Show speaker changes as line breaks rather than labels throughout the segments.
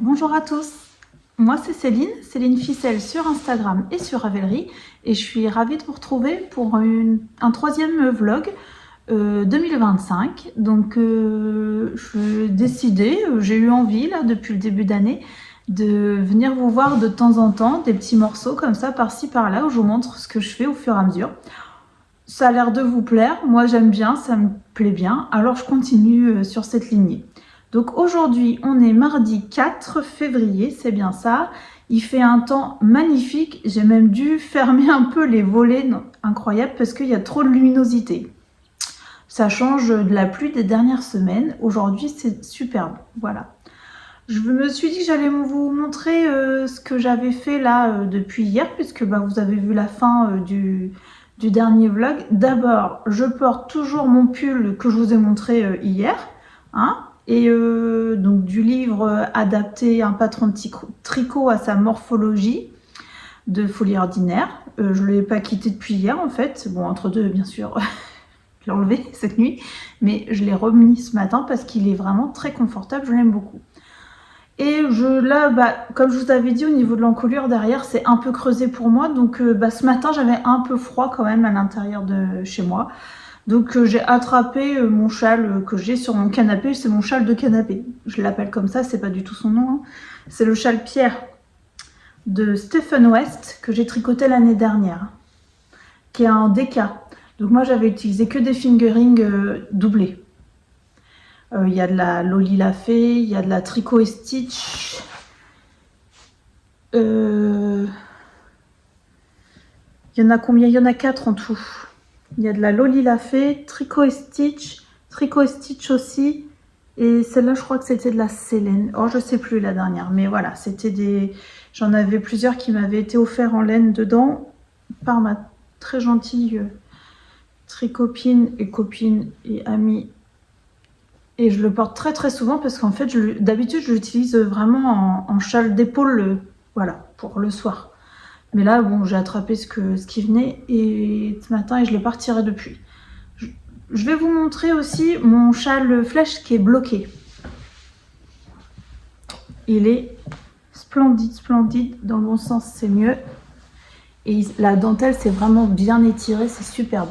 Bonjour à tous, moi c'est Céline Ficelle sur Instagram et sur Ravelry et je suis ravie de vous retrouver pour un troisième vlog 2025. Donc j'ai décidé, j'ai eu envie là depuis le début d'année de venir vous voir de temps en temps des petits morceaux comme ça par-ci par-là où je vous montre ce que je fais au fur et à mesure. Ça a l'air de vous plaire, moi j'aime bien, ça me plaît bien, alors je continue sur cette lignée. Donc aujourd'hui, on est mardi 4 février, c'est bien ça. Il fait un temps magnifique. J'ai même dû fermer un peu les volets, non, incroyable, parce qu'il y a trop de luminosité. Ça change de la pluie des dernières semaines. Aujourd'hui, c'est superbe. Voilà. Je me suis dit que j'allais vous montrer ce que j'avais fait là depuis hier, puisque vous avez vu la fin du dernier vlog. D'abord, je porte toujours mon pull que je vous ai montré hier. Hein, et donc du livre adapté, un patron de tricot à sa morphologie de Folie Ordinaire. Je ne l'ai pas quitté depuis hier en fait. Bon, entre deux, bien sûr, je l'ai enlevé cette nuit, mais je l'ai remis ce matin parce qu'il est vraiment très confortable, je l'aime beaucoup. Et là, comme je vous avais dit, au niveau de l'encolure derrière, c'est un peu creusé pour moi. Donc ce matin, j'avais un peu froid quand même à l'intérieur de chez moi. Donc j'ai attrapé mon châle que j'ai sur mon canapé, c'est mon châle de canapé. Je l'appelle comme ça, c'est pas du tout son nom. Hein. C'est le châle Pierre de Stephen West que j'ai tricoté l'année dernière, qui est un déca. Donc moi j'avais utilisé que des fingering doublés. Il y a de la Loli l'a fait, il y a de la Tricot et Stitch. Il y en a combien? Il y en a 4 en tout. Il y a de la Loli l'a fait, Tricot et Stitch aussi. Et celle-là, je crois que c'était de la Célène. Oh, je sais plus la dernière. Mais voilà, c'était des... J'en avais plusieurs qui m'avaient été offerts en laine dedans par ma très gentille tricopine et copine et amie. Et je le porte très très souvent parce qu'en fait, d'habitude, je l'utilise vraiment en châle d'épaule, voilà, pour le soir. Mais là, bon, j'ai attrapé ce qui venait et ce matin et je l'ai pas retiré depuis. Je vais vous montrer aussi mon châle flèche qui est bloqué. Il est splendide. Dans le bon sens, c'est mieux. Et la dentelle, c'est vraiment bien étiré, c'est superbe.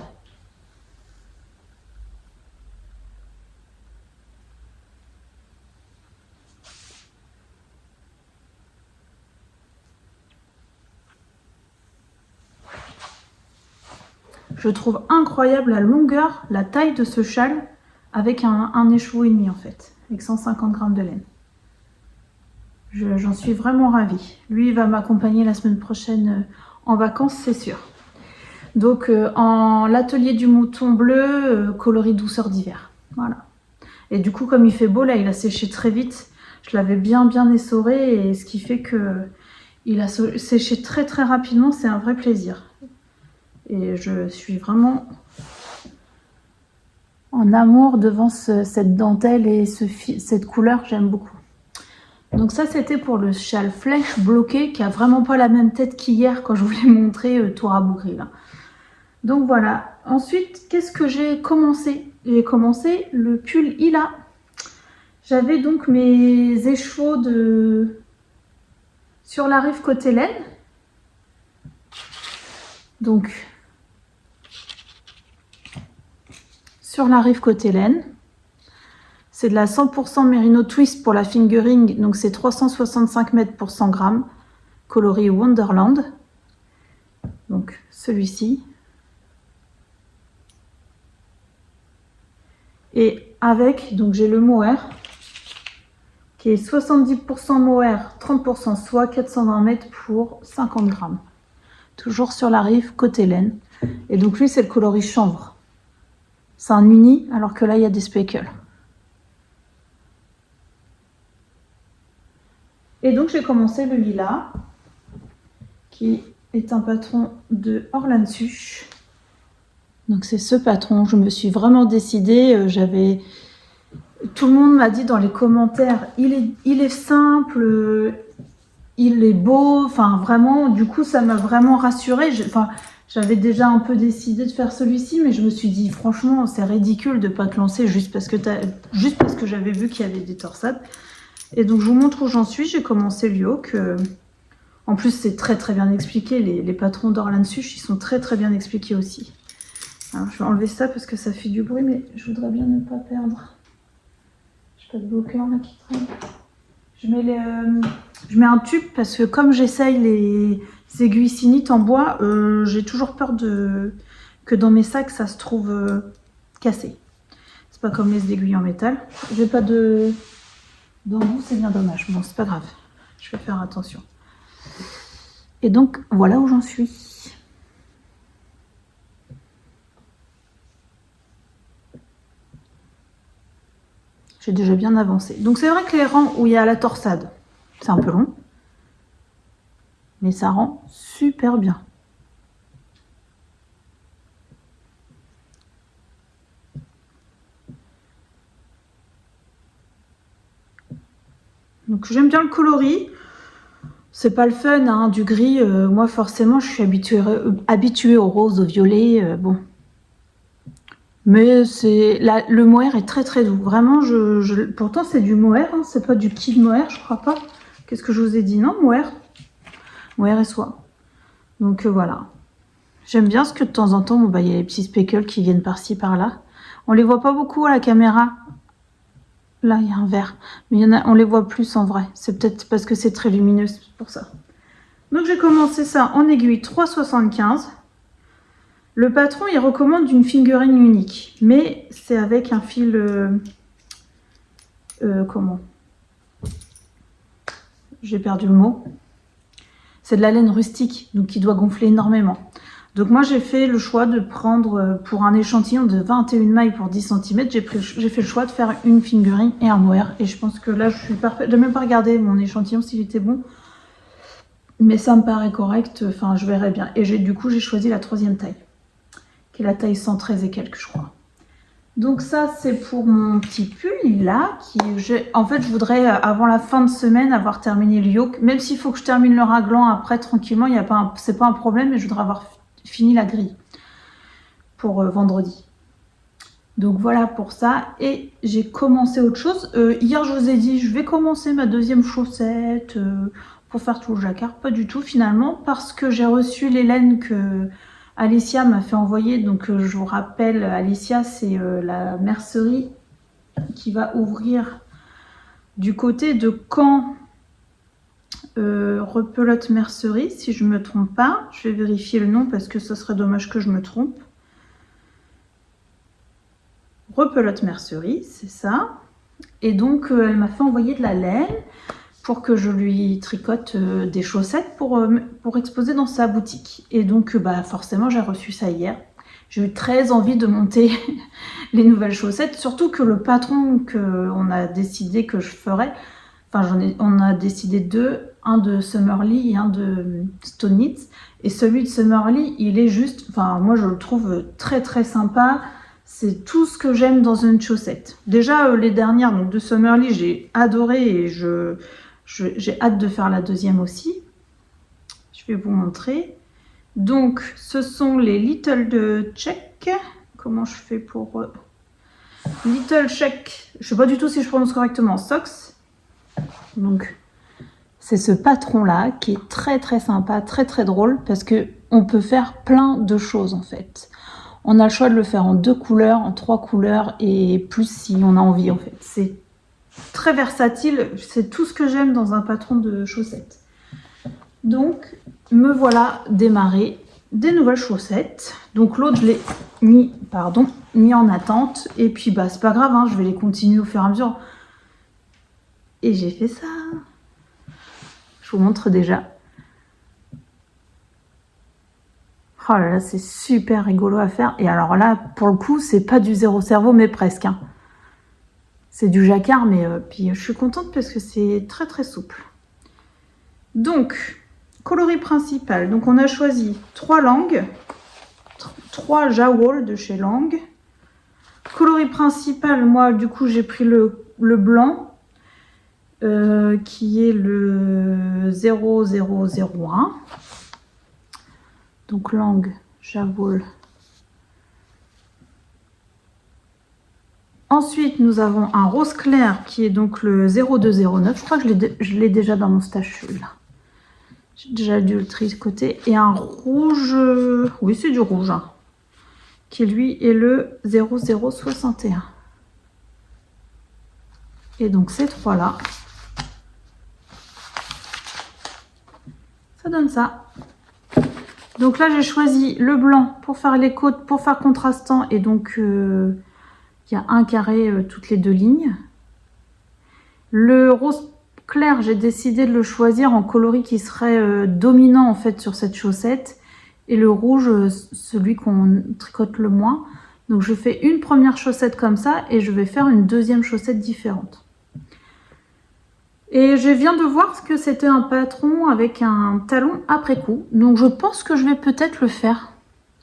Je trouve incroyable la longueur, la taille de ce châle avec un écheveau et demi en fait, avec 150 grammes de laine. J'en suis vraiment ravie. Lui, il va m'accompagner la semaine prochaine en vacances, c'est sûr. Donc, en l'atelier du mouton bleu, coloris douceur d'hiver. Voilà. Et du coup, comme il fait beau, là, il a séché très vite. Je l'avais bien essoré, et ce qui fait que il a séché très rapidement. C'est un vrai plaisir. Et je suis vraiment en amour devant cette dentelle et cette couleur, j'aime beaucoup. Donc ça, c'était pour le châle flèche bloqué qui a vraiment pas la même tête qu'hier quand je vous l'ai montré tout rabougri là. Donc voilà. Ensuite, qu'est-ce que j'ai commencé? J'ai commencé le pull Ila. J'avais donc mes écheveaux sur la rive côté laine. Donc sur la rive côté laine. C'est de la 100% Merino Twist pour la fingering, donc c'est 365 mètres pour 100 grammes, coloris Wonderland. Donc celui-ci. Et avec, donc j'ai le mohair, qui est 70% mohair, 30% soie, 420 mètres pour 50 grammes. Toujours sur la rive côté laine. Et donc lui, c'est le coloris chanvre. C'est un uni, alors que là, il y a des speckles. Et donc j'ai commencé le lilas, qui est un patron de Orlansu. Donc c'est ce patron, je me suis vraiment décidée, tout le monde m'a dit dans les commentaires, il est simple, il est beau, enfin vraiment, du coup ça m'a vraiment rassurée. J'avais déjà un peu décidé de faire celui-ci, mais je me suis dit franchement c'est ridicule de pas te lancer juste parce que j'avais vu qu'il y avait des torsades. Et donc je vous montre où j'en suis. J'ai commencé le yoke. En plus c'est très très bien expliqué. Les patrons d'Orlansu, ils sont très très bien expliqués aussi. Alors je vais enlever ça parce que ça fait du bruit, mais je voudrais bien ne pas perdre. J'ai pas de bloqueur là qui traîne. Je mets un tube parce que comme j'essaye les aiguilles Sinite en bois, j'ai toujours peur que dans mes sacs ça se trouve cassé. C'est pas comme les aiguilles en métal. J'ai pas d'embout, c'est bien dommage. Bon, c'est pas grave. Je vais faire attention. Et donc voilà où j'en suis. J'ai déjà bien avancé. Donc c'est vrai que les rangs où il y a la torsade, c'est un peu long. Mais ça rend super bien. Donc j'aime bien le coloris. C'est pas le fun, hein, du gris. Moi forcément je suis habituée au rose, au violet. Bon. Mais le mohair est très très doux. Vraiment, pourtant c'est du mohair, hein, c'est pas du kid mohair, je crois pas. Qu'est-ce que je vous ai dit? Non, mohair. Mohair et soie. Donc voilà. J'aime bien ce que de temps en temps, bon, il y a les petits speckles qui viennent par-ci par-là. On les voit pas beaucoup à la caméra. Là, il y a un vert. Mais on les voit plus en vrai. C'est peut-être parce que c'est très lumineux, c'est pour ça. Donc j'ai commencé ça en aiguille 3,75. Le patron, il recommande une fingering unique, mais c'est avec un fil... comment? J'ai perdu le mot. C'est de la laine rustique, donc qui doit gonfler énormément. Donc moi, j'ai fait le choix de prendre, pour un échantillon de 21 mailles pour 10 cm, j'ai fait le choix de faire une fingering et un mohair. Et je pense que là, je suis parfaite. Je n'ai même pas regardé mon échantillon s'il était bon. Mais ça me paraît correct, enfin, je verrai bien. Et du coup, j'ai choisi la 3e taille, qui est la taille 113 et quelques, je crois. Donc ça, c'est pour mon petit pull là. En fait, je voudrais, avant la fin de semaine, avoir terminé le yoke. Même s'il faut que je termine le raglan après, tranquillement, c'est pas un problème, mais je voudrais avoir fini la grille pour vendredi. Donc voilà pour ça. Et j'ai commencé autre chose. Hier, je vous ai dit, je vais commencer ma 2e chaussette pour faire tout le jacquard. Pas du tout, finalement, parce que j'ai reçu les laines que... Alicia m'a fait envoyer, donc je vous rappelle, Alicia, c'est la mercerie qui va ouvrir du côté de Caen, Repelote Mercerie, si je ne me trompe pas. Je vais vérifier le nom parce que ce serait dommage que je me trompe. Repelote Mercerie, c'est ça. Et donc, elle m'a fait envoyer de la laine pour que je lui tricote des chaussettes pour exposer dans sa boutique. Et donc, forcément, j'ai reçu ça hier. J'ai eu très envie de monter les nouvelles chaussettes, surtout que le patron qu'on a décidé que je ferais, enfin, on a décidé deux, un de Summerlee et un de Stone Knits. Et celui de Summerlee, il est juste, enfin, moi, je le trouve très, très sympa. C'est tout ce que j'aime dans une chaussette. Déjà, les dernières, donc de Summerlee, j'ai adoré et j'ai hâte de faire la 2e aussi. Je vais vous montrer. Donc, ce sont les Little de Check. Comment je fais pour... Little Check. Je ne sais pas du tout si je prononce correctement. Socks. Donc, c'est ce patron-là qui est très très sympa, très très drôle parce qu'on peut faire plein de choses en fait. On a le choix de le faire en 2 couleurs, en 3 couleurs et plus si on a envie en fait. C'est très versatile, c'est tout ce que j'aime dans un patron de chaussettes. Donc, me voilà démarrer des nouvelles chaussettes. Donc l'autre, je l'ai mis en attente. Et puis, c'est pas grave, hein, je vais les continuer au fur et à mesure. Et j'ai fait ça. Je vous montre déjà. Oh là là, c'est super rigolo à faire. Et alors là, pour le coup, c'est pas du zéro cerveau, mais presque, hein. C'est du jacquard, mais puis je suis contente parce que c'est très très souple. Donc, Coloris principal. Donc on a choisi 3 langues, 3 Jawol de chez Lang. Coloris principal, moi du coup j'ai pris le blanc qui est le 0001. Donc Lang, Jawol. Ensuite, nous avons un rose clair qui est donc le 0209. Je crois que je l'ai déjà dans mon stash celui-là. J'ai déjà dû le tricoter. Et un rouge, oui c'est du rouge, hein, qui lui est le 0061. Et donc ces trois-là, ça donne ça. Donc là j'ai choisi le blanc pour faire les côtes, pour faire contrastant. Et donc il y a un carré toutes les 2 lignes. Le rose clair, j'ai décidé de le choisir en coloris qui serait dominant en fait sur cette chaussette. Et le rouge, celui qu'on tricote le moins. Donc je fais une première chaussette comme ça et je vais faire une deuxième chaussette différente. Et je viens de voir que c'était un patron avec un talon après coup. Donc je pense que je vais peut-être le faire,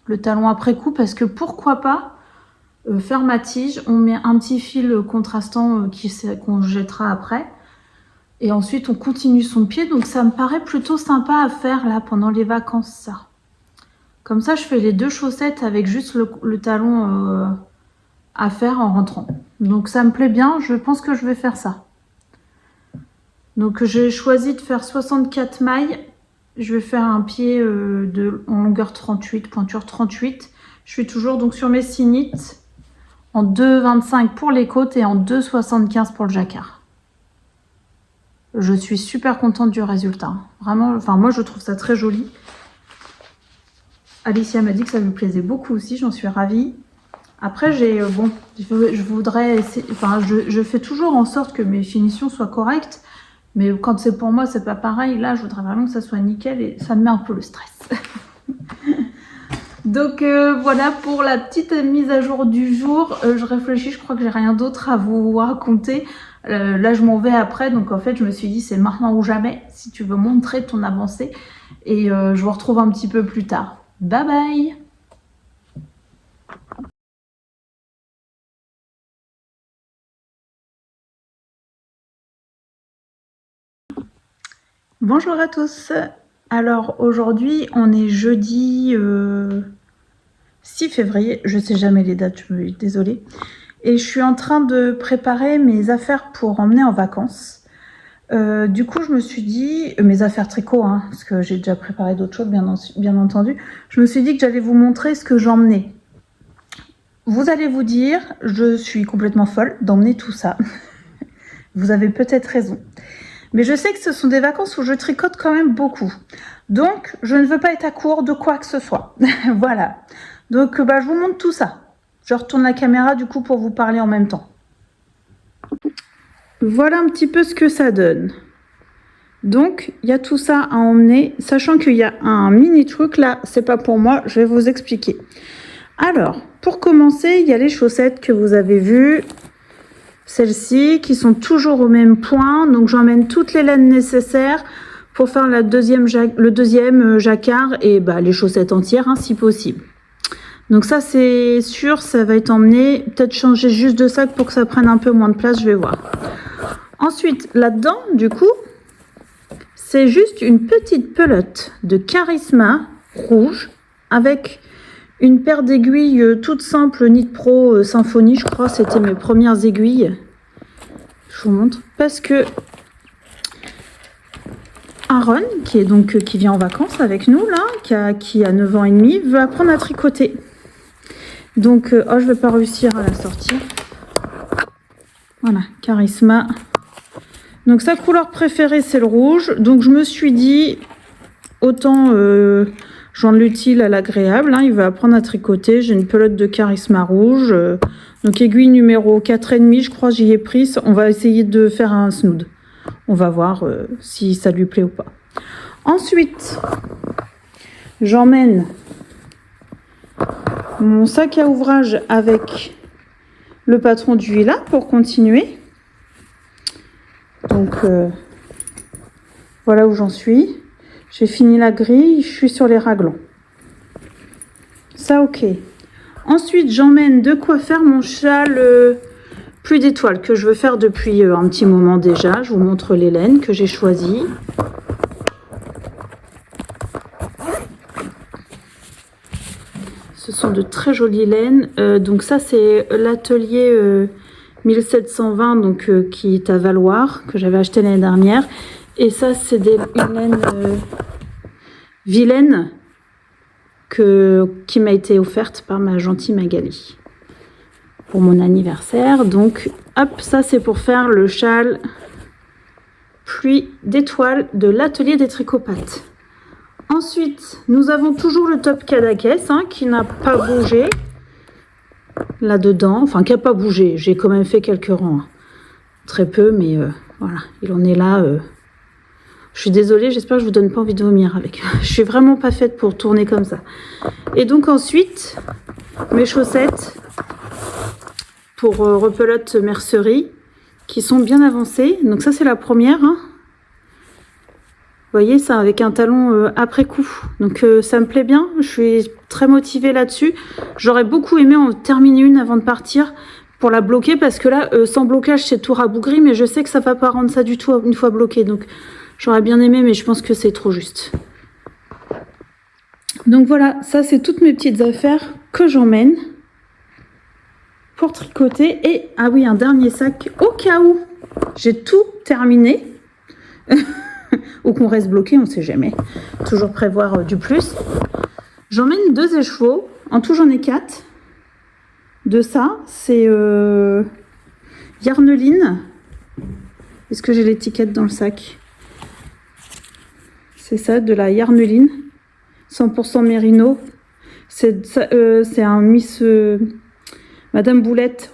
le talon après coup, parce que pourquoi pas faire ma tige. On met un petit fil contrastant qu'on jettera après. Et ensuite, on continue son pied. Donc, ça me paraît plutôt sympa à faire là pendant les vacances, ça. Comme ça, je fais les 2 chaussettes avec juste le talon à faire en rentrant. Donc, ça me plaît bien. Je pense que je vais faire ça. Donc, j'ai choisi de faire 64 mailles. Je vais faire un pied en longueur 38, pointure 38. Je suis toujours donc sur mes cynites en 2,25 pour les côtes et en 2,75 pour le jacquard. Je suis super contente du résultat. Vraiment, enfin moi je trouve ça très joli. Alicia m'a dit que ça lui plaisait beaucoup aussi, j'en suis ravie. Après j'ai bon, je voudrais essayer, enfin je fais toujours en sorte que mes finitions soient correctes, mais quand c'est pour moi c'est pas pareil. Là je voudrais vraiment que ça soit nickel et ça me met un peu le stress. Donc voilà pour la petite mise à jour du jour. Je réfléchis, je crois que j'ai rien d'autre à vous raconter. Là je m'en vais après, donc en fait je me suis dit c'est maintenant ou jamais si tu veux montrer ton avancée. Et je vous retrouve un petit peu plus tard. Bye bye. Bonjour à tous. Alors aujourd'hui on est jeudi 6 février, je sais jamais les dates, je suis désolée. Et je suis en train de préparer mes affaires pour emmener en vacances. Du coup, je me suis dit, mes affaires tricot, hein, parce que j'ai déjà préparé d'autres choses, bien entendu. Je me suis dit que j'allais vous montrer ce que j'emmenais. Vous allez vous dire, je suis complètement folle d'emmener tout ça. Vous avez peut-être raison. Mais je sais que ce sont des vacances où je tricote quand même beaucoup. Donc, je ne veux pas être à court de quoi que ce soit. Voilà. Donc, je vous montre tout ça. Je retourne la caméra du coup pour vous parler en même temps. Voilà un petit peu ce que ça donne. Donc, il y a tout ça à emmener, sachant qu'il y a un mini truc là, c'est pas pour moi, je vais vous expliquer. Alors, pour commencer, il y a les chaussettes que vous avez vues, celles-ci, qui sont toujours au même point. Donc, j'emmène toutes les laines nécessaires pour faire le deuxième jacquard et les chaussettes entières, hein, si possible. Donc ça c'est sûr, ça va être emmené. Peut-être changer juste de sac pour que ça prenne un peu moins de place, je vais voir. Ensuite, là-dedans, du coup, c'est juste une petite pelote de Charisma rouge avec une paire d'aiguilles toute simple Knit Pro Symphony, je crois, c'était mes premières aiguilles. Je vous montre. Parce que Aaron, qui vient en vacances avec nous, là, qui a 9 ans et demi, veut apprendre à tricoter. Donc, je vais pas réussir à la sortir. Voilà, Charisma. Donc, sa couleur préférée, c'est le rouge. Donc, je me suis dit, autant joindre l'utile à l'agréable. Hein, il va apprendre à tricoter. J'ai une pelote de Charisma rouge. Donc, aiguille numéro 4,5, je crois, j'y ai prise. On va essayer de faire un snood. On va voir si ça lui plaît ou pas. Ensuite, j'emmène mon sac à ouvrage avec le patron du Villa pour continuer. Donc, voilà où j'en suis. J'ai fini la grille, je suis sur les raglans. Ça, ok. Ensuite, j'emmène de quoi faire mon châle pluie d'étoiles que je veux faire depuis un petit moment déjà. Je vous montre les laines que j'ai choisies. Ce sont de très jolies laines. Donc ça, c'est l'atelier 1720 donc, qui est à Valloire, que j'avais acheté l'année dernière. Et ça, c'est une laine vilaine qui m'a été offerte par ma gentille Magali pour mon anniversaire. Donc, hop, ça, c'est pour faire le châle pluie d'étoiles de l'atelier des tricopates. Ensuite, nous avons toujours le top Cadaqués qui n'a pas bougé là-dedans. Enfin, qui n'a pas bougé. J'ai quand même fait quelques rangs. Très peu, mais voilà. Il en est là. Je suis désolée, j'espère que je vous donne pas envie de vomir avec. Je suis vraiment pas faite pour tourner comme ça. Et donc ensuite, mes chaussettes pour repelote mercerie qui sont bien avancées. Donc ça, c'est la première. Vous voyez ça avec un talon après coup. Donc ça me plaît bien. Je suis très motivée là-dessus. J'aurais beaucoup aimé en terminer une avant de partir pour la bloquer parce que là, sans blocage, c'est tout rabougri. Mais je sais que ça va pas rendre ça du tout une fois bloqué. Donc j'aurais bien aimé, mais je pense que c'est trop juste. Donc voilà, ça c'est toutes mes petites affaires que j'emmène pour tricoter. Et ah oui, un dernier sac au cas où j'ai tout terminé. Ou qu'on reste bloqué, on ne sait jamais. Toujours prévoir du plus. J'emmène 2 écheveaux. En tout, j'en ai 4. De ça, c'est Yarneline. Est-ce que j'ai l'étiquette dans le sac? C'est ça, de la Yarneline. 100% mérino. C'est un Miss Madame Boulette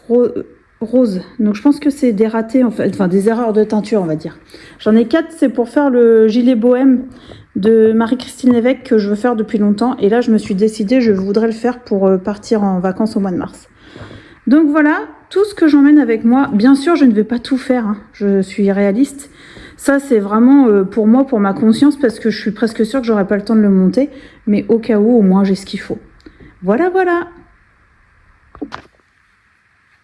rose. Donc je pense que c'est des ratés, en fait, enfin des erreurs de teinture, on va dire. J'en ai 4, c'est pour faire le gilet bohème de Marie-Christine Lévesque que je veux faire depuis longtemps. Et là, je me suis décidée, je voudrais le faire pour partir en vacances au mois de mars. Donc voilà, tout ce que j'emmène avec moi. Bien sûr, je ne vais pas tout faire, je suis réaliste. Ça, c'est vraiment pour moi, pour ma conscience, parce que je suis presque sûre que j'aurai pas le temps de le monter. Mais au cas où, au moins, j'ai ce qu'il faut. Voilà, voilà.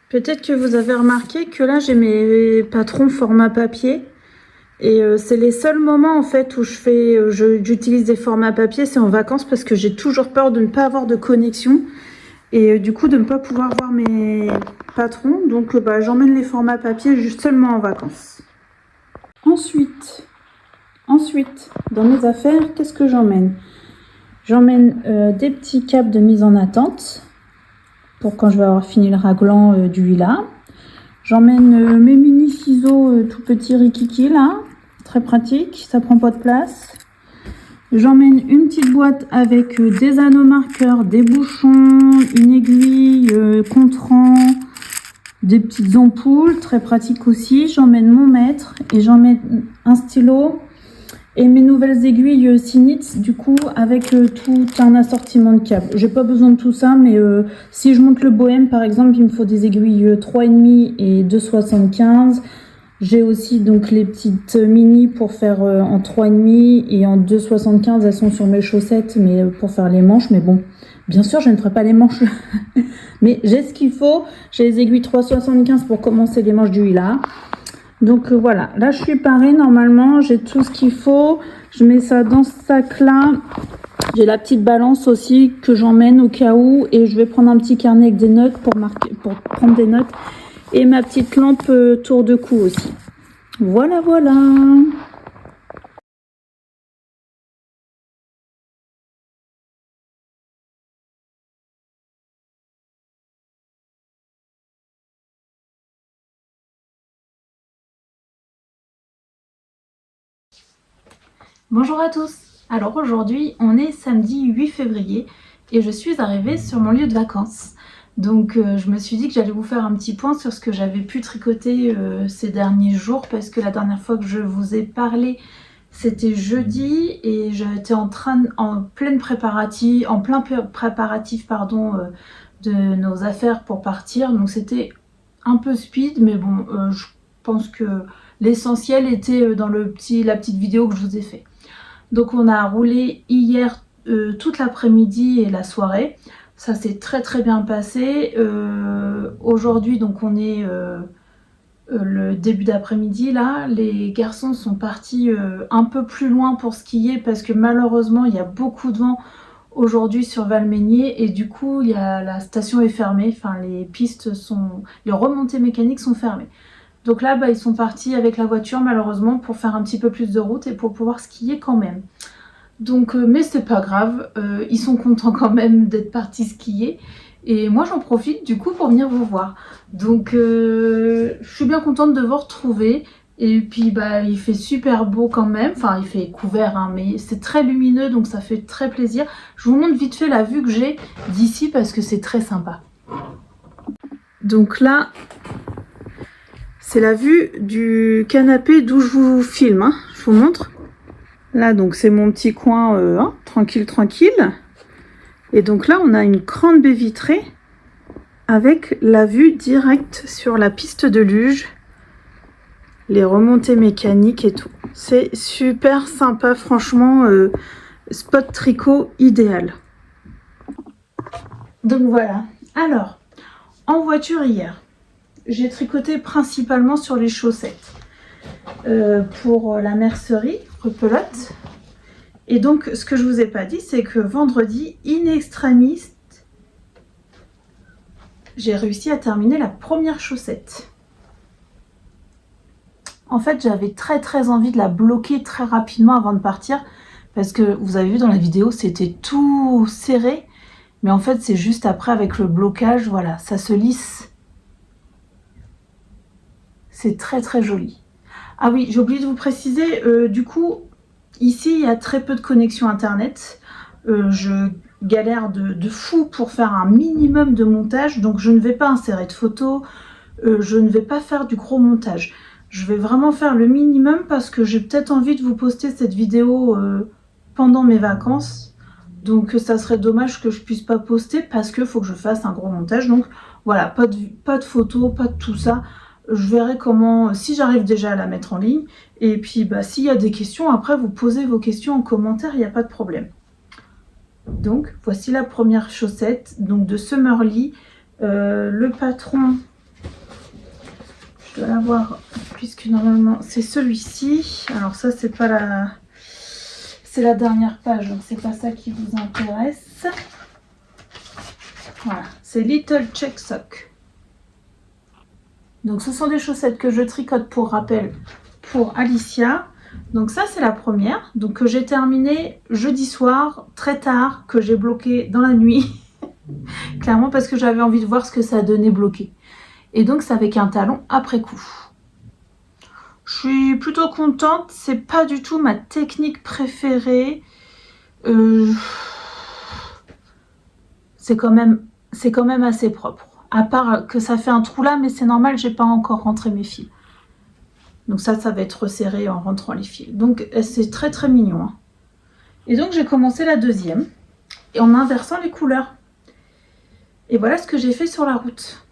Peut-être que vous avez remarqué que là, j'ai mes patrons format papier. Et c'est les seuls moments, en fait, où j'utilise des formats papier, c'est en vacances, parce que j'ai toujours peur de ne pas avoir de connexion. Et du coup, de ne pas pouvoir voir mes patrons. Donc, j'emmène les formats papier juste seulement en vacances. Ensuite, dans mes affaires, qu'est-ce que j'emmène? J'emmène des petits câbles de mise en attente pour quand je vais avoir fini le raglan du lilas. J'emmène mes mini ciseaux tout petits rikiki là, très pratique, ça prend pas de place. J'emmène une petite boîte avec des anneaux marqueurs, des bouchons, une aiguille, contrant, des petites ampoules, très pratique aussi. J'emmène mon mètre et j'emmène un stylo et mes nouvelles aiguilles Sinitz, du coup, avec tout un assortiment de câbles. J'ai pas besoin de tout ça, mais si je monte le bohème, par exemple, il me faut des aiguilles 3,5 et 2,75. J'ai aussi donc les petites mini pour faire en 3,5 et en 2,75. Elles sont sur mes chaussettes, mais pour faire les manches. Mais bon, bien sûr, je ne ferai pas les manches. Mais j'ai ce qu'il faut. J'ai les aiguilles 3,75 pour commencer les manches du lilas. Donc voilà, là je suis parée normalement, j'ai tout ce qu'il faut. Je mets ça dans ce sac-là. J'ai la petite balance aussi que j'emmène au cas où. Et je vais prendre un petit carnet avec des notes pour prendre des notes. Et ma petite lampe tour de cou aussi. Voilà, voilà. Bonjour à tous. Alors aujourd'hui, on est samedi 8 février et je suis arrivée sur mon lieu de vacances. Donc je me suis dit que j'allais vous faire un petit point sur ce que j'avais pu tricoter ces derniers jours parce que la dernière fois que je vous ai parlé, c'était jeudi et j'étais en plein préparatif de nos affaires pour partir. Donc c'était un peu speed, mais bon, je pense que l'essentiel était dans la petite vidéo que je vous ai fait. Donc on a roulé hier toute l'après-midi et la soirée. Ça s'est très très bien passé. Aujourd'hui, donc on est le début d'après-midi là. Les garçons sont partis un peu plus loin pour skier parce que malheureusement il y a beaucoup de vent aujourd'hui sur Valmeinier et du coup la station est fermée. Enfin les les remontées mécaniques sont fermées. Donc là ils sont partis avec la voiture malheureusement pour faire un petit peu plus de route et pour pouvoir skier quand même. Donc, mais c'est pas grave, ils sont contents quand même d'être partis skier. Et moi j'en profite du coup pour venir vous voir. Donc je suis bien contente de vous retrouver. Et puis il fait super beau quand même. Enfin il fait couvert hein, mais c'est très lumineux donc ça fait très plaisir. Je vous montre vite fait la vue que j'ai d'ici parce que c'est très sympa. Donc là, c'est la vue du canapé d'où je vous filme. Hein. Je vous montre. Là, donc, c'est mon petit coin tranquille, tranquille. Et donc là, on a une grande baie vitrée avec la vue directe sur la piste de luge, les remontées mécaniques et tout. C'est super sympa, franchement, spot tricot idéal. Donc voilà. Alors, en voiture hier, j'ai tricoté principalement sur les chaussettes. Pour la mercerie Repelote. Et donc ce que je vous ai pas dit c'est que vendredi in extremis j'ai réussi à terminer la première chaussette. En fait j'avais très envie de la bloquer très rapidement avant de partir parce que vous avez vu dans la vidéo c'était tout serré mais en fait c'est juste après avec le blocage voilà ça se lisse, c'est très joli. Ah oui, j'ai oublié de vous préciser, du coup, ici, il y a très peu de connexion Internet. Je galère de fou pour faire un minimum de montage, donc je ne vais pas insérer de photos, je ne vais pas faire du gros montage. Je vais vraiment faire le minimum parce que j'ai peut-être envie de vous poster cette vidéo pendant mes vacances. Donc ça serait dommage que je puisse pas poster parce qu'il faut que je fasse un gros montage. Donc voilà, pas de photos, pas de tout ça. Je verrai comment, si j'arrive déjà à la mettre en ligne. Et puis, s'il y a des questions, après, vous posez vos questions en commentaire, il n'y a pas de problème. Donc, voici la première chaussette donc de Summerly. Le patron, je dois l'avoir, puisque normalement, c'est celui-ci. Alors ça, c'est pas la... C'est la dernière page, donc c'est pas ça qui vous intéresse. Voilà, c'est Little Check Sock. Donc ce sont des chaussettes que je tricote pour rappel pour Alicia. Donc ça c'est la première, donc que j'ai terminée jeudi soir, très tard, que j'ai bloqué dans la nuit. Clairement parce que j'avais envie de voir ce que ça donnait bloqué. Et donc c'est avec un talon après coup. Je suis plutôt contente, c'est pas du tout ma technique préférée. C'est quand même assez propre. À part que ça fait un trou là, mais c'est normal, j'ai pas encore rentré mes fils. Donc ça va être resserré en rentrant les fils. Donc c'est très mignon. Hein. Et donc j'ai commencé la deuxième, et en inversant les couleurs. Et voilà ce que j'ai fait sur la route.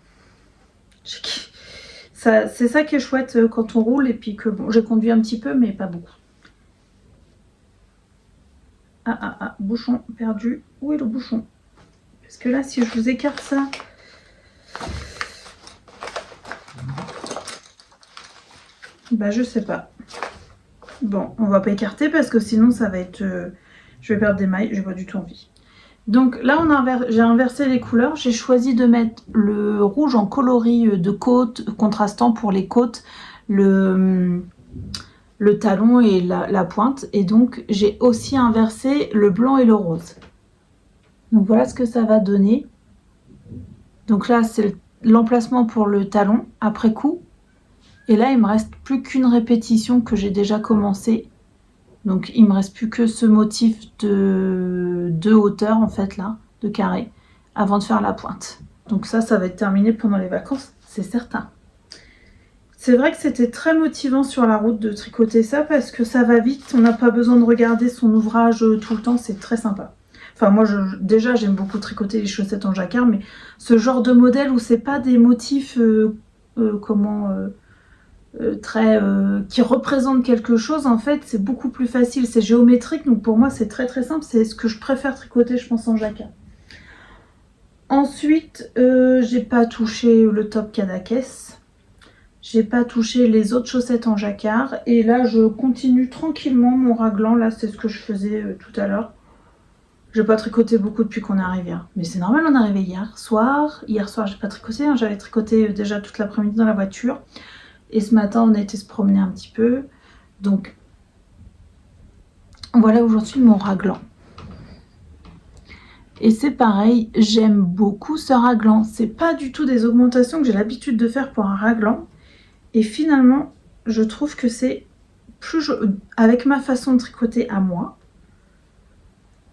C'est ça qui est chouette quand on roule, et puis que bon, j'ai conduit un petit peu, mais pas beaucoup. Ah, bouchon perdu. Où est le bouchon? Parce que là, si je vous écarte ça... je sais pas. Bon, on va pas écarter parce que sinon ça va être... je vais perdre des mailles, j'ai pas du tout envie. Donc là, j'ai inversé les couleurs. J'ai choisi de mettre le rouge en coloris de côte, contrastant pour les côtes, le talon et la pointe. Et donc, j'ai aussi inversé le blanc et le rose. Donc voilà ce que ça va donner. Donc là, c'est l'emplacement pour le talon après coup. Et là, il me reste plus qu'une répétition que j'ai déjà commencé. Donc il me reste plus que ce motif de hauteur en fait là, de carré, avant de faire la pointe. Donc ça va être terminé pendant les vacances, c'est certain. C'est vrai que c'était très motivant sur la route de tricoter ça parce que ça va vite, on n'a pas besoin de regarder son ouvrage tout le temps, c'est très sympa. Enfin moi déjà j'aime beaucoup tricoter les chaussettes en jacquard, mais ce genre de modèle où c'est pas des motifs qui représente quelque chose, en fait, c'est beaucoup plus facile. C'est géométrique, donc pour moi, c'est très très simple. C'est ce que je préfère tricoter, je pense, en jacquard. Ensuite, j'ai pas touché le top Cadaqués. J'ai pas touché les autres chaussettes en jacquard. Et là, je continue tranquillement mon raglan. Là, c'est ce que je faisais tout à l'heure. J'ai pas tricoté beaucoup depuis qu'on est arrivé. Hein. Mais c'est normal, on est arrivé hier soir. Hier soir, j'ai pas tricoté. Hein. J'avais tricoté déjà toute l'après-midi dans la voiture. Et ce matin, on a été se promener un petit peu. Donc, voilà où j'en suis de mon raglan. Et c'est pareil, j'aime beaucoup ce raglan. C'est pas du tout des augmentations que j'ai l'habitude de faire pour un raglan. Et finalement, je trouve que c'est plus joli. Avec ma façon de tricoter à moi,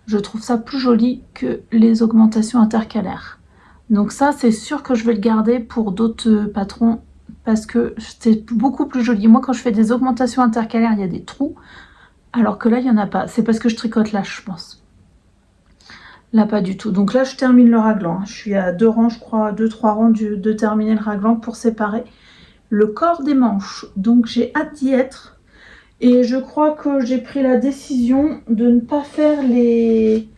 je trouve ça plus joli que les augmentations intercalaires. Donc ça, c'est sûr que je vais le garder pour d'autres patrons parce que c'est beaucoup plus joli. Moi, quand je fais des augmentations intercalaires, il y a des trous, alors que là, il n'y en a pas. C'est parce que je tricote là, je pense. Là, pas du tout. Donc là, je termine le raglan. Je suis à 2 rangs, je crois, 2-3 rangs de terminer le raglan pour séparer le corps des manches. Donc j'ai hâte d'y être. Et je crois que j'ai pris la décision de ne pas faire les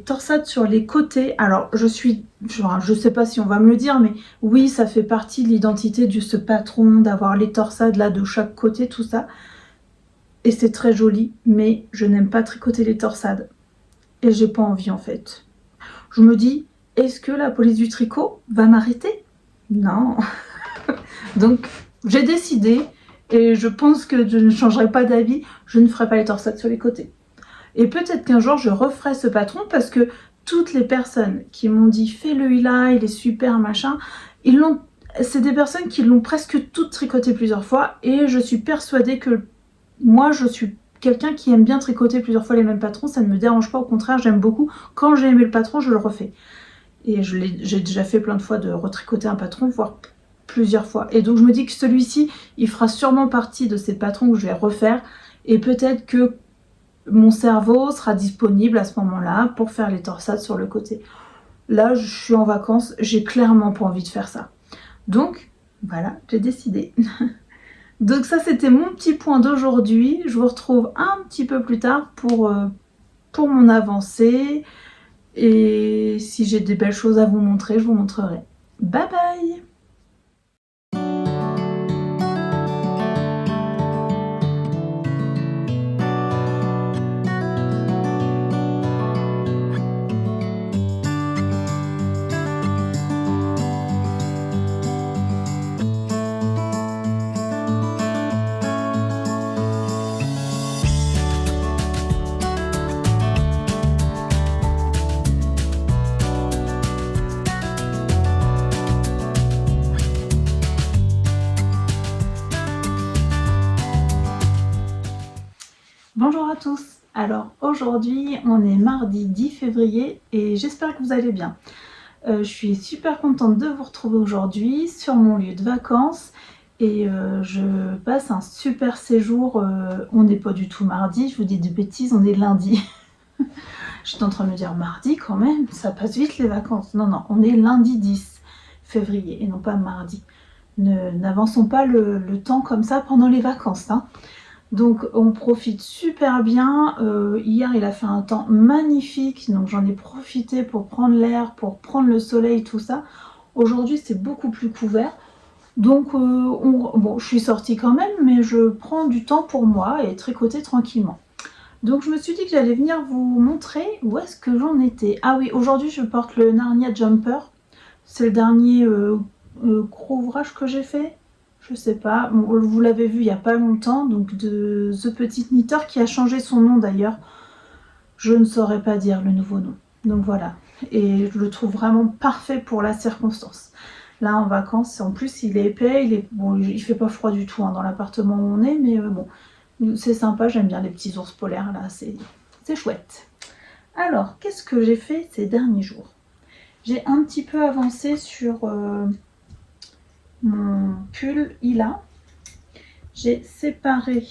torsades sur les côtés. Alors, je sais pas si on va me le dire, mais oui, ça fait partie de l'identité de ce patron, d'avoir les torsades là de chaque côté, tout ça. Et c'est très joli, mais je n'aime pas tricoter les torsades. Et j'ai pas envie en fait. Je me dis, est-ce que la police du tricot va m'arrêter? Non. Donc, j'ai décidé, et je pense que je ne changerai pas d'avis, je ne ferai pas les torsades sur les côtés. Et peut-être qu'un jour, je referai ce patron parce que toutes les personnes qui m'ont dit « fais-le là, il est super, machin », c'est des personnes qui l'ont presque toutes tricoté plusieurs fois et je suis persuadée que moi, je suis quelqu'un qui aime bien tricoter plusieurs fois les mêmes patrons, ça ne me dérange pas, au contraire, j'aime beaucoup. Quand j'ai aimé le patron, je le refais. Et j'ai déjà fait plein de fois de retricoter un patron, voire plusieurs fois. Et donc je me dis que celui-ci, il fera sûrement partie de ces patrons que je vais refaire. Et peut-être que mon cerveau sera disponible à ce moment-là pour faire les torsades sur le côté. Là, je suis en vacances, j'ai clairement pas envie de faire ça. Donc, voilà, j'ai décidé. Donc ça, c'était mon petit point d'aujourd'hui. Je vous retrouve un petit peu plus tard pour mon avancée. Et si j'ai des belles choses à vous montrer, je vous montrerai. Bye bye! Bonjour à tous. Alors aujourd'hui on est mardi 10 février et j'espère que vous allez bien. Je suis super contente de vous retrouver aujourd'hui sur mon lieu de vacances et je passe un super séjour. On n'est pas du tout mardi, je vous dis des bêtises, on est lundi. J'étais en train de me dire mardi quand même, ça passe vite les vacances. Non, on est lundi 10 février et non pas mardi. N'avançons pas le temps comme ça pendant les vacances, hein. Donc on profite super bien. Hier il a fait un temps magnifique, donc j'en ai profité pour prendre l'air, pour prendre le soleil, tout ça. Aujourd'hui c'est beaucoup plus couvert. Donc bon, je suis sortie quand même, mais je prends du temps pour moi et tricoter tranquillement. Donc je me suis dit que j'allais venir vous montrer où est-ce que j'en étais. Ah oui, aujourd'hui je porte le Narnia Jumper. C'est le dernier gros ouvrage que j'ai fait. Je sais pas, bon, vous l'avez vu il n'y a pas longtemps, donc de The Petite Knitteur qui a changé son nom d'ailleurs. Je ne saurais pas dire le nouveau nom. Donc voilà, et je le trouve vraiment parfait pour la circonstance. Là en vacances, en plus il est épais, bon, il fait pas froid du tout hein, dans l'appartement où on est, mais bon, c'est sympa, j'aime bien les petits ours polaires là, c'est chouette. Alors, qu'est-ce que j'ai fait ces derniers jours? J'ai un petit peu avancé sur mon pull Ila. J'ai séparé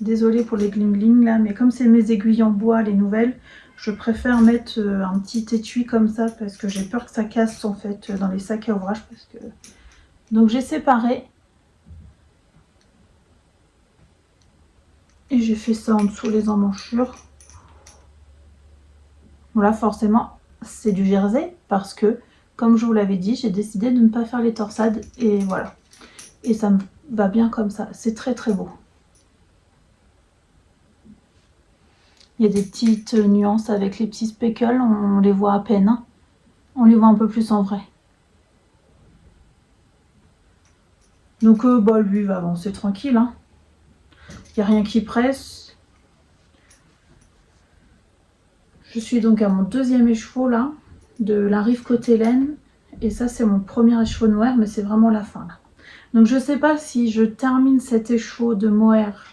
désolée pour les gling gling là, mais comme c'est mes aiguilles en bois, les nouvelles, Je préfère mettre un petit étui comme ça parce que j'ai peur que ça casse en fait dans les sacs à ouvrage. Donc j'ai séparé. Et j'ai fait ça en dessous les emmanchures. Voilà, forcément, c'est du jersey parce que, comme je vous l'avais dit, j'ai décidé de ne pas faire les torsades. Et voilà. Et ça me va bien comme ça. C'est très très beau. Il y a des petites nuances avec les petits speckles, on les voit à peine. Hein. On les voit un peu plus en vrai. Donc bah, lui va avancer tranquille. Hein. Il n'y a rien qui presse. Je suis donc à mon deuxième écheveau là, de la rive côté laine. Et ça c'est mon premier écheveau de mohair, mais c'est vraiment la fin là. Donc je ne sais pas si je termine cet écheveau de mohair,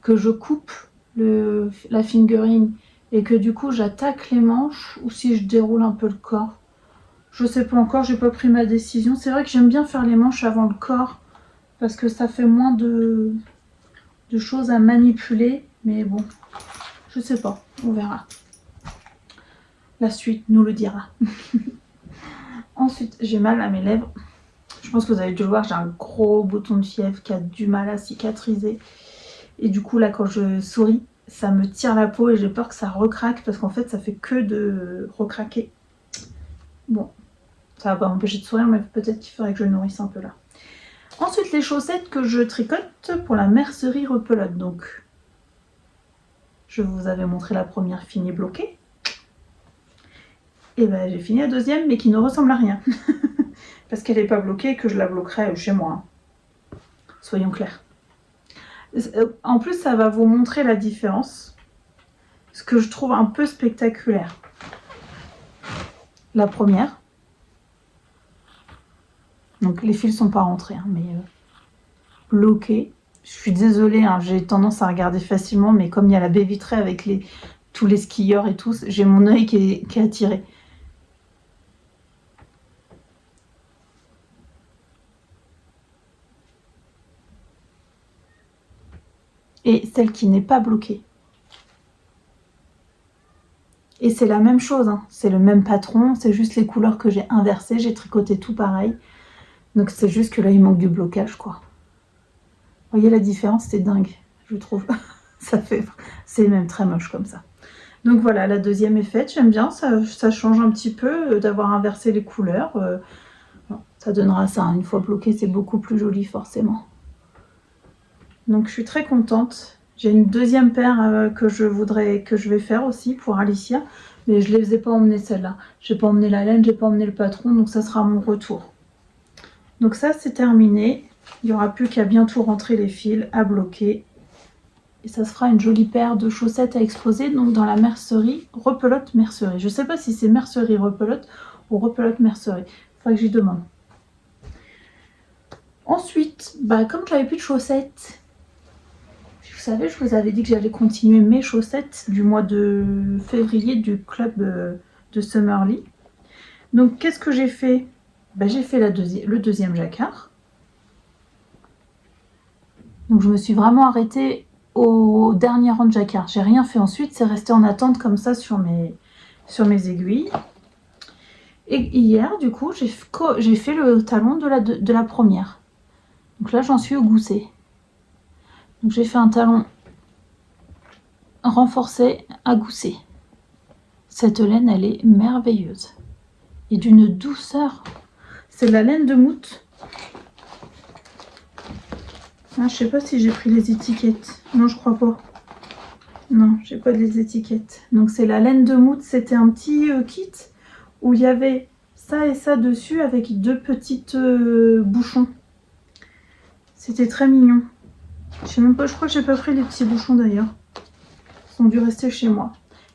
que je coupe la fingering et que du coup j'attaque les manches ou si je déroule un peu le corps. Je sais pas encore, j'ai pas pris ma décision. C'est vrai que j'aime bien faire les manches avant le corps parce que ça fait moins de choses à manipuler, mais bon, je sais pas, on verra. La suite nous le dira. Ensuite, j'ai mal à mes lèvres. Je pense que vous avez dû le voir, j'ai un gros bouton de fièvre qui a du mal à cicatriser. Et du coup, là, quand je souris, ça me tire la peau et j'ai peur que ça recraque parce qu'en fait, ça fait que de recraquer. Bon, ça va pas m'empêcher de sourire, mais peut-être qu'il faudrait que je nourrisse un peu là. Ensuite, les chaussettes que je tricote pour la mercerie repelote. Donc, je vous avais montré la première finie bloquée. Et ben, j'ai fini la deuxième, mais qui ne ressemble à rien. Parce qu'elle n'est pas bloquée et que je la bloquerai chez moi. Soyons clairs. En plus, ça va vous montrer la différence. Ce que je trouve un peu spectaculaire. La première. Donc, les fils sont pas rentrés, hein, mais bloqués. Je suis désolée, hein, j'ai tendance à regarder facilement, mais comme il y a la baie vitrée avec tous les skieurs et tout, j'ai mon œil qui est attiré. Et celle qui n'est pas bloquée. Et c'est la même chose, hein. C'est le même patron, c'est juste les couleurs que j'ai inversées, j'ai tricoté tout pareil. Donc c'est juste que là il manque du blocage quoi. Vous voyez la différence, c'est dingue, je trouve. C'est même très moche comme ça. Donc voilà, la deuxième est faite, j'aime bien, ça change un petit peu d'avoir inversé les couleurs. Bon, ça donnera ça, hein. Une fois bloqué, c'est beaucoup plus joli forcément. Donc je suis très contente. J'ai une deuxième paire que je vais faire aussi pour Alicia, mais je ne les ai pas emmenées celle-là. Je n'ai pas emmené la laine, je n'ai pas emmené le patron, donc ça sera mon retour. Donc ça c'est terminé. Il n'y aura plus qu'à bientôt rentrer les fils, à bloquer. Et ça se fera une jolie paire de chaussettes à exposer, donc dans la mercerie, repelote mercerie. Je ne sais pas si c'est mercerie repelote ou repelote mercerie. Il faudrait que j'y demande. Ensuite, comme je n'avais plus de chaussettes, vous savez, je vous avais dit que j'allais continuer mes chaussettes du mois de février du club de Summerly. Donc, qu'est-ce que j'ai fait? J'ai fait le deuxième jacquard. Donc, je me suis vraiment arrêtée au dernier rang de jacquard. J'ai rien fait ensuite, c'est resté en attente comme ça sur mes aiguilles. Et hier, du coup, j'ai fait le talon de la première. Donc là, j'en suis au gousset. Donc j'ai fait un talon renforcé à gousset. Cette laine, elle est merveilleuse. Et d'une douceur. C'est de la laine de moute. Ah, je sais pas si j'ai pris les étiquettes. Non, je crois pas. Non, j'ai pas les étiquettes. Donc c'est la laine de moute. C'était un petit kit où il y avait ça et ça dessus avec deux petites bouchons. C'était très mignon. Je sais même pas, je crois que j'ai pas pris les petits bouchons d'ailleurs. Ils ont dû rester chez moi.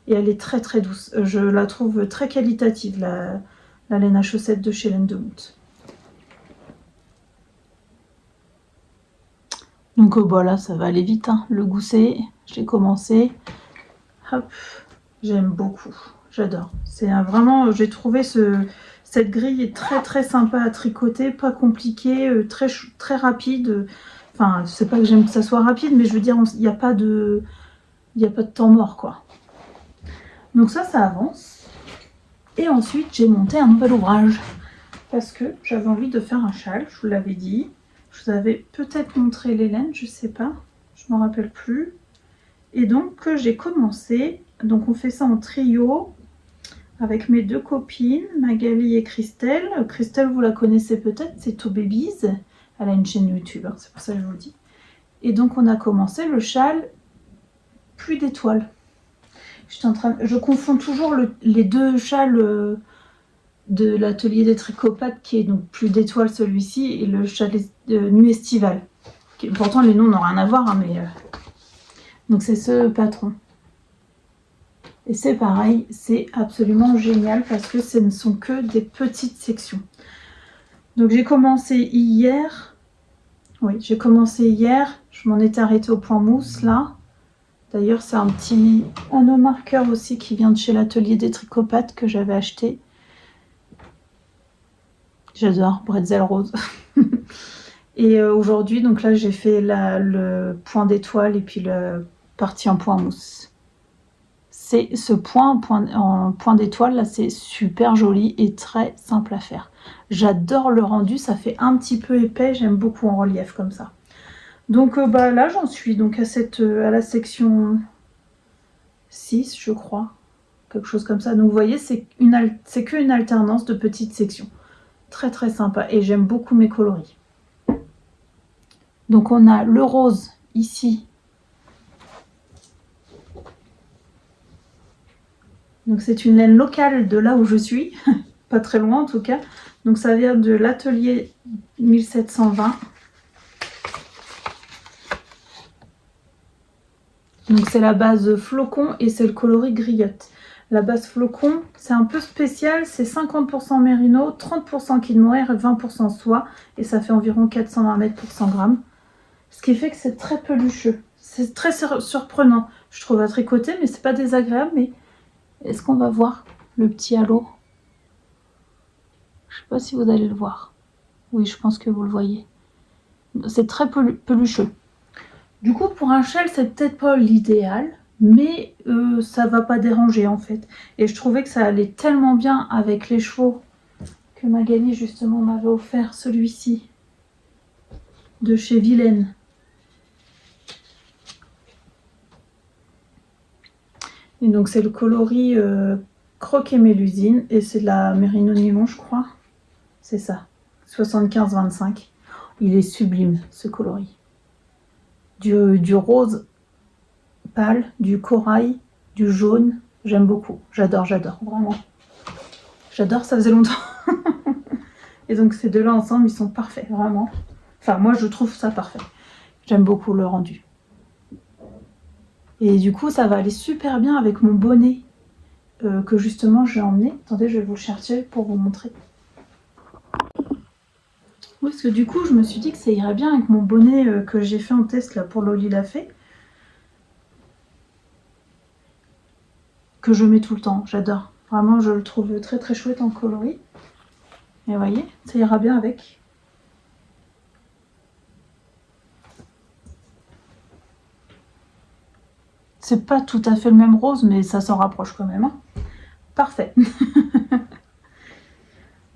Et elle est très très douce. Je la trouve très qualitative, la laine à chaussettes de chez Laine de Moute. Donc là, ça va aller vite. Hein. Le gousset, j'ai commencé. Hop, j'aime beaucoup. J'adore. C'est vraiment, j'ai trouvé cette grille est très très sympa à tricoter, pas compliquée, très, très rapide. Enfin, c'est pas que j'aime que ça soit rapide, mais je veux dire, il n'y a pas de temps mort, quoi. Donc ça avance. Et ensuite, j'ai monté un nouvel ouvrage. Parce que j'avais envie de faire un châle, je vous l'avais dit. Je vous avais peut-être montré les laines, je sais pas. Je ne m'en rappelle plus. Et donc, j'ai commencé. Donc, on fait ça en trio avec mes deux copines, Magali et Christelle. Christelle, vous la connaissez peut-être, c'est To Babies. Elle a une chaîne YouTube, hein, c'est pour ça que je vous le dis. Et donc, on a commencé le châle Pluie d'étoiles. Je confonds toujours les deux châles de l'atelier des tricopates, qui est donc Pluie d'étoiles celui-ci, et le châle de Nuit estivale. Pourtant, les noms n'ont rien à voir, hein, mais... Donc, c'est ce patron. Et c'est pareil, c'est absolument génial parce que ce ne sont que des petites sections. Donc j'ai commencé hier. Oui, j'ai commencé hier. Je m'en étais arrêtée au point mousse là. D'ailleurs, c'est un petit anneau marqueur aussi qui vient de chez l'atelier des tricopates que j'avais acheté. J'adore, bretzel rose. Et aujourd'hui, donc là, j'ai fait le point d'étoile et puis le partie en point mousse. C'est ce point en point d'étoile là, c'est super joli et très simple à faire. J'adore le rendu, ça fait un petit peu épais, j'aime beaucoup en relief comme ça. Donc là j'en suis donc à la section 6 je crois, quelque chose comme ça. Donc vous voyez c'est qu'une alternance de petites sections. Très très sympa et j'aime beaucoup mes coloris. Donc on a le rose ici. Donc c'est une laine locale de là où je suis, pas très loin en tout cas. Donc ça vient de l'atelier 1720. Donc c'est la base flocon et c'est le coloris griotte. La base flocon, c'est un peu spécial, c'est 50% mérino, 30% kid mohair et 20% soie. Et ça fait environ 420 mètres pour 100 grammes. Ce qui fait que c'est très pelucheux. C'est très surprenant, je trouve, à tricoter, mais c'est pas désagréable. Mais est-ce qu'on va voir le petit halo? Je sais pas si vous allez le voir. Oui, je pense que vous le voyez. C'est très pelucheux. Du coup, pour un châle, c'est peut-être pas l'idéal, mais ça va pas déranger en fait. Et je trouvais que ça allait tellement bien avec les chevaux que Magali justement m'avait offert celui-ci de chez Vilaine. Et donc c'est le coloris Croquet Mélusine et c'est de la Mérino Nylon, je crois. C'est ça, 75-25. Il est sublime ce coloris. Du rose pâle, du corail, du jaune. J'aime beaucoup. J'adore, vraiment. J'adore, ça faisait longtemps. Et donc ces deux-là ensemble, ils sont parfaits, vraiment. Enfin, moi, je trouve ça parfait. J'aime beaucoup le rendu. Et du coup, ça va aller super bien avec mon bonnet que justement j'ai emmené. Attendez, je vais vous le chercher pour vous montrer. Oui, parce que du coup, je me suis dit que ça irait bien avec mon bonnet que j'ai fait en test là pour Loli l'a fait. Que je mets tout le temps, j'adore. Vraiment, je le trouve très très chouette en coloris. Et vous voyez, ça ira bien avec. C'est pas tout à fait le même rose, mais ça s'en rapproche quand même. Hein. Parfait.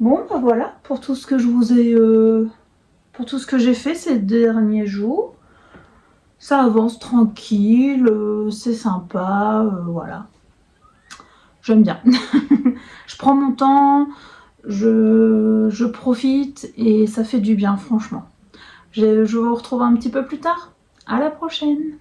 Bon, bah voilà, pour tout ce que je vous ai... pour tout ce que j'ai fait ces derniers jours. Ça avance tranquille, c'est sympa, voilà. J'aime bien. Je prends mon temps, je profite et ça fait du bien, franchement. Je vous retrouve un petit peu plus tard. À la prochaine!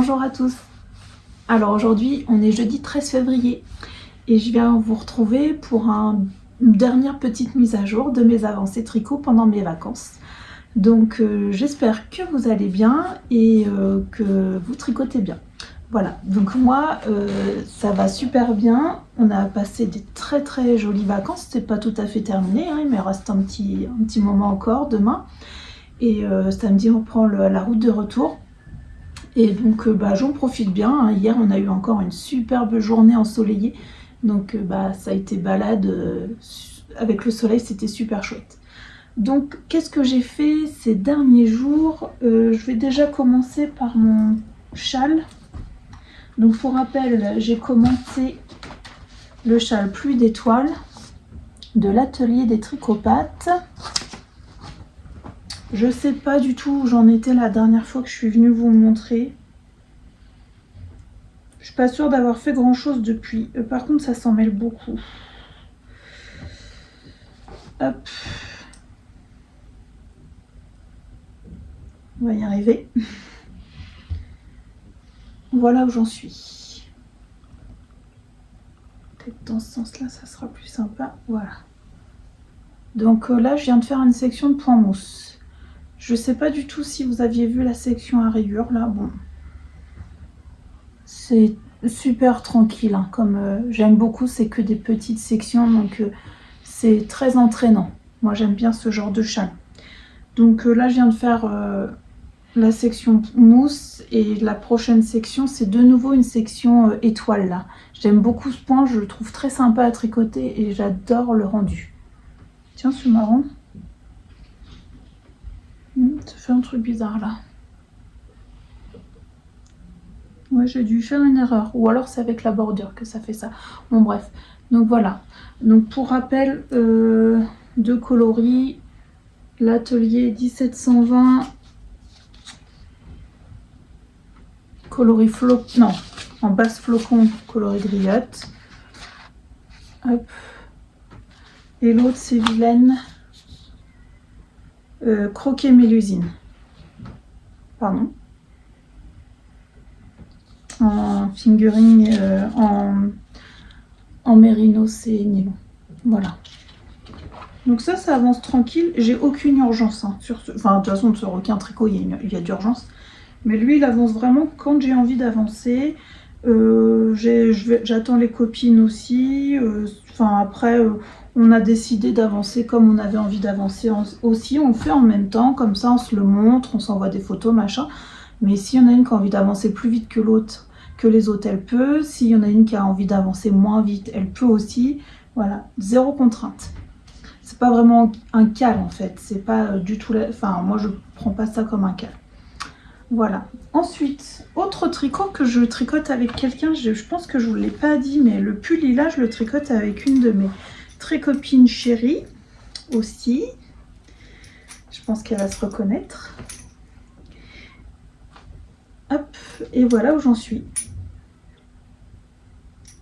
Bonjour à tous. Alors aujourd'hui, on est jeudi 13 février et je viens vous retrouver pour une dernière petite mise à jour de mes avancées tricot pendant mes vacances. Donc j'espère que vous allez bien et que vous tricotez bien. Voilà, donc moi ça va super bien. On a passé des très jolies vacances. C'est pas tout à fait terminé, hein, il me reste un petit moment encore demain. Et samedi on prend la route de retour. Et donc j'en profite bien, hein. Hier on a eu encore une superbe journée ensoleillée. Donc ça a été balade avec le soleil, c'était super chouette. Donc qu'est-ce que j'ai fait ces derniers jours? Je vais déjà commencer par mon châle. Donc pour rappel, j'ai commencé le châle Pluie d'étoiles de l'atelier des tricopathes. Je sais pas du tout où j'en étais la dernière fois que je suis venue vous montrer. Je suis pas sûre d'avoir fait grand chose depuis. Par contre, ça s'en mêle beaucoup. Hop. On va y arriver. Voilà où j'en suis. Peut-être dans ce sens-là, ça sera plus sympa. Voilà. Donc là, je viens de faire une section de point mousse. Je sais pas du tout si vous aviez vu la section à rayures là. Bon, c'est super tranquille, hein, comme j'aime beaucoup, c'est que des petites sections, donc c'est très entraînant. Moi j'aime bien ce genre de châle. Donc là je viens de faire la section mousse et la prochaine section c'est de nouveau une section étoile là. J'aime beaucoup ce point, je le trouve très sympa à tricoter et j'adore le rendu. Tiens, c'est marrant. Ça fait un truc bizarre là. Ouais, j'ai dû faire une erreur. Ou alors c'est avec la bordure que ça fait ça. Bon bref. Donc voilà. Donc pour rappel, de coloris, l'atelier 1720, coloris flocon, non, en basse flocon, coloris griotte. Hop. Et l'autre c'est Vilaine. Croquet Mélusine. Pardon. En fingering, en mérinos et nylon. Voilà. Donc ça avance tranquille. J'ai aucune urgence. Hein, sur ce... Enfin, de toute façon, sur aucun tricot, il y a d'urgence. Mais lui, il avance vraiment quand j'ai envie d'avancer. J'attends les copines aussi. Enfin, après... on a décidé d'avancer comme on avait envie d'avancer aussi. On le fait en même temps, comme ça on se le montre, on s'envoie des photos, machin. Mais s'il y en a une qui a envie d'avancer plus vite que l'autre, que les autres, elle peut. S'il y en a une qui a envie d'avancer moins vite, elle peut aussi. Voilà, zéro contrainte. C'est pas vraiment un cal en fait. C'est pas du tout... Enfin, moi je prends pas ça comme un cal. Voilà. Ensuite, autre tricot que je tricote avec quelqu'un. Je pense que je vous l'ai pas dit, mais le pull lilas, je le tricote avec une de mes très copine chérie aussi. Je pense qu'elle va se reconnaître. Hop, et voilà où j'en suis.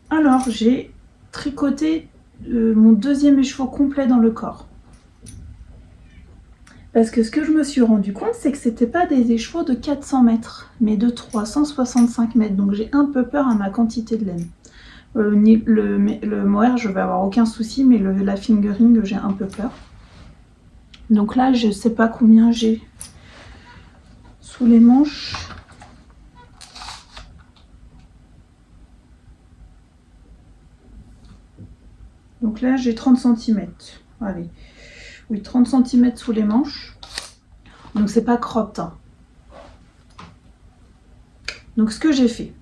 Alors, j'ai tricoté mon deuxième écheveau complet dans le corps. Parce que ce que je me suis rendu compte, c'est que c'était pas des écheveaux de 400 mètres, mais de 365 mètres. Donc j'ai un peu peur à ma quantité de laine. Le mohair, je vais avoir aucun souci, mais la fingering, j'ai un peu peur. Donc là, je sais pas combien j'ai sous les manches. Donc là, j'ai 30 cm. Allez, oui, 30 cm sous les manches. Donc c'est pas cropped, hein. Donc ce que j'ai fait,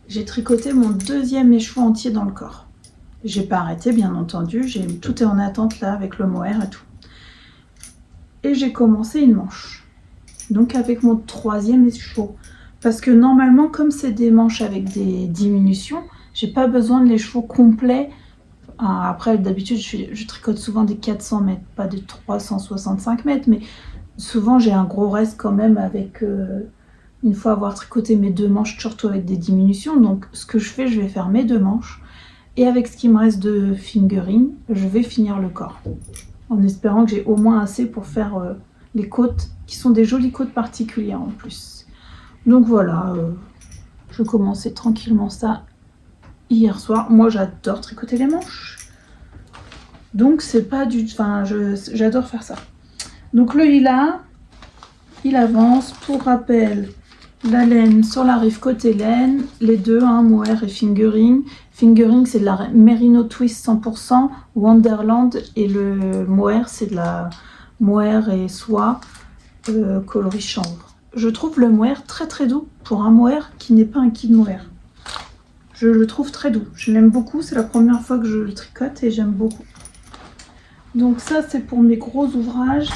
j'ai tricoté mon deuxième écheveau entier dans le corps. J'ai pas arrêté, bien entendu. Tout est en attente là avec le mohair et tout. Et j'ai commencé une manche. Donc avec mon troisième écheveau. Parce que normalement, comme c'est des manches avec des diminutions, j'ai pas besoin de l'écheveau complet. Après, d'habitude, je tricote souvent des 400 mètres, pas des 365 mètres. Mais souvent, j'ai un gros reste quand même avec... une fois avoir tricoté mes deux manches, surtout avec des diminutions. Donc ce que je fais, je vais faire mes deux manches. Et avec ce qui me reste de fingering, je vais finir le corps. En espérant que j'ai au moins assez pour faire les côtes, qui sont des jolies côtes particulières en plus. Donc voilà, je commençais tranquillement ça hier soir. Moi j'adore tricoter les manches. Donc c'est pas du... Enfin, j'adore faire ça. Donc le lilas, il avance. Pour rappel, la laine sur la rive côté laine, les deux, mohair et fingering. Fingering, c'est de la Merino Twist 100%, Wonderland, et le mohair, c'est de la mohair et soie coloris chanvre. Je trouve le mohair très très doux pour un mohair qui n'est pas un kid mohair. Je le trouve très doux, je l'aime beaucoup, c'est la première fois que je le tricote et j'aime beaucoup. Donc ça c'est pour mes gros ouvrages.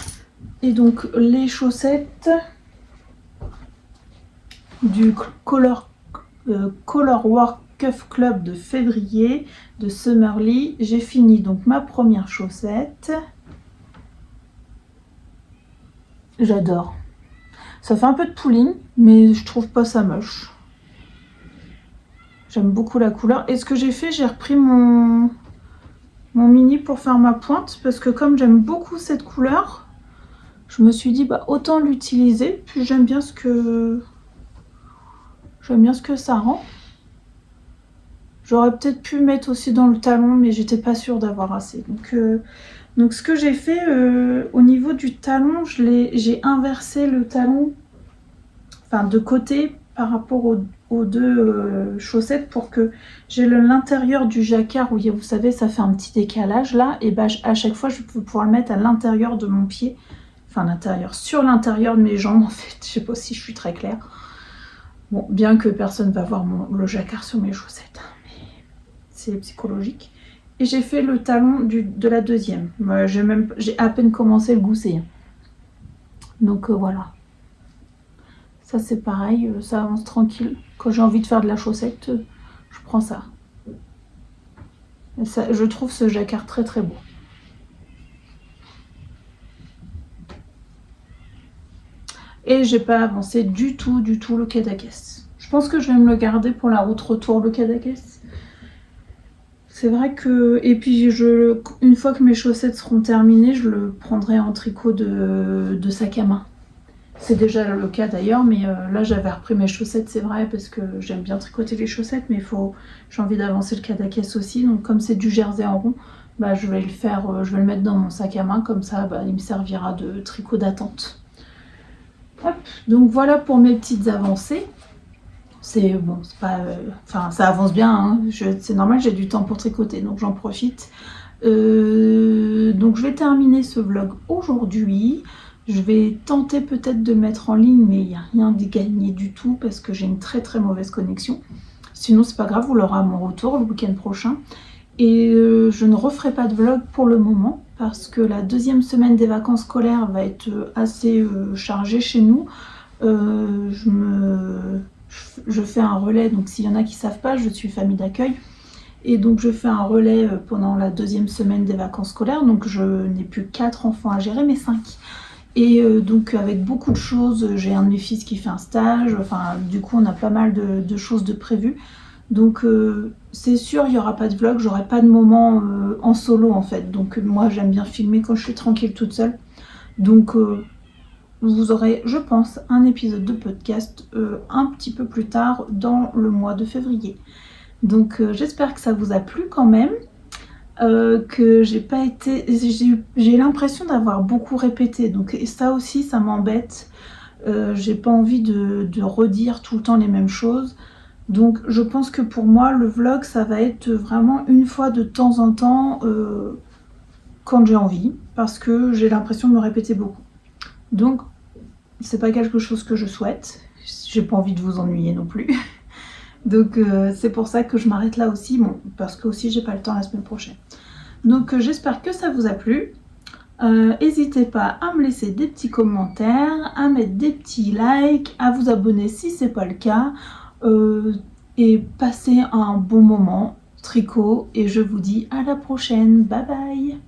Et donc les chaussettes du Color Work Cuff Club de février de Summerly. J'ai fini donc ma première chaussette. J'adore. Ça fait un peu de pooling, mais je trouve pas ça moche. J'aime beaucoup la couleur. Et ce que j'ai fait, j'ai repris mon mini pour faire ma pointe, parce que comme j'aime beaucoup cette couleur, je me suis dit bah autant l'utiliser. Puis j'aime bien ce que ça rend. J'aurais peut-être pu mettre aussi dans le talon, mais j'étais pas sûre d'avoir assez. Donc ce que j'ai fait au niveau du talon, j'ai inversé le talon, enfin de côté par rapport aux deux chaussettes, pour que j'ai l'intérieur du jacquard où vous savez ça fait un petit décalage là, et bah à chaque fois je peux pouvoir le mettre à l'intérieur de mon pied, enfin sur l'intérieur de mes jambes en fait. Je sais pas si je suis très claire. Bon, bien que personne va voir le jacquard sur mes chaussettes, mais c'est psychologique. Et j'ai fait le talon de la deuxième. J'ai à peine commencé le gousset. Donc voilà. Ça c'est pareil, ça avance tranquille. Quand j'ai envie de faire de la chaussette, je prends ça. Je trouve ce jacquard très très beau. Et j'ai pas avancé du tout le Cadaqués. Je pense que je vais me le garder pour la route retour, le Cadaqués. C'est vrai que... Et puis une fois que mes chaussettes seront terminées, je le prendrai en tricot de sac à main. C'est déjà le cas d'ailleurs, mais là j'avais repris mes chaussettes, c'est vrai, parce que j'aime bien tricoter les chaussettes, mais j'ai envie d'avancer le Cadaqués aussi. Donc comme c'est du jersey en rond, bah, je vais le mettre dans mon sac à main, comme ça bah, il me servira de tricot d'attente. Hop, donc voilà pour mes petites avancées. C'est bon, c'est pas, enfin ça avance bien, hein. C'est normal, j'ai du temps pour tricoter, donc j'en profite. Donc je vais terminer ce vlog aujourd'hui. Je vais tenter peut-être de mettre en ligne, mais il n'y a rien de gagné du tout parce que j'ai une très très mauvaise connexion. Sinon c'est pas grave, vous l'aurez à mon retour le week-end prochain. Et je ne referai pas de vlog pour le moment parce que la deuxième semaine des vacances scolaires va être assez chargée chez nous. Je fais un relais, donc s'il y en a qui ne savent pas, je suis famille d'accueil. Et donc je fais un relais pendant la deuxième semaine des vacances scolaires. Donc je n'ai plus 4 enfants à gérer, mais 5. Et donc avec beaucoup de choses, j'ai un de mes fils qui fait un stage. Enfin du coup on a pas mal de choses de prévues. Donc c'est sûr il n'y aura pas de vlog, j'aurai pas de moment en solo en fait. Donc moi j'aime bien filmer quand je suis tranquille toute seule. Donc vous aurez, je pense, un épisode de podcast un petit peu plus tard dans le mois de février. Donc j'espère que ça vous a plu quand même, que j'ai l'impression d'avoir beaucoup répété, donc ça aussi ça m'embête. J'ai pas envie de redire tout le temps les mêmes choses. Donc je pense que pour moi le vlog ça va être vraiment une fois de temps en temps quand j'ai envie, parce que j'ai l'impression de me répéter beaucoup. Donc c'est pas quelque chose que je souhaite, j'ai pas envie de vous ennuyer non plus. Donc c'est pour ça que je m'arrête là aussi, bon, parce que aussi j'ai pas le temps la semaine prochaine. Donc j'espère que ça vous a plu. N'hésitez pas à me laisser des petits commentaires, à mettre des petits likes, à vous abonner si c'est pas le cas. Et passez un bon moment tricot et je vous dis à la prochaine. Bye bye.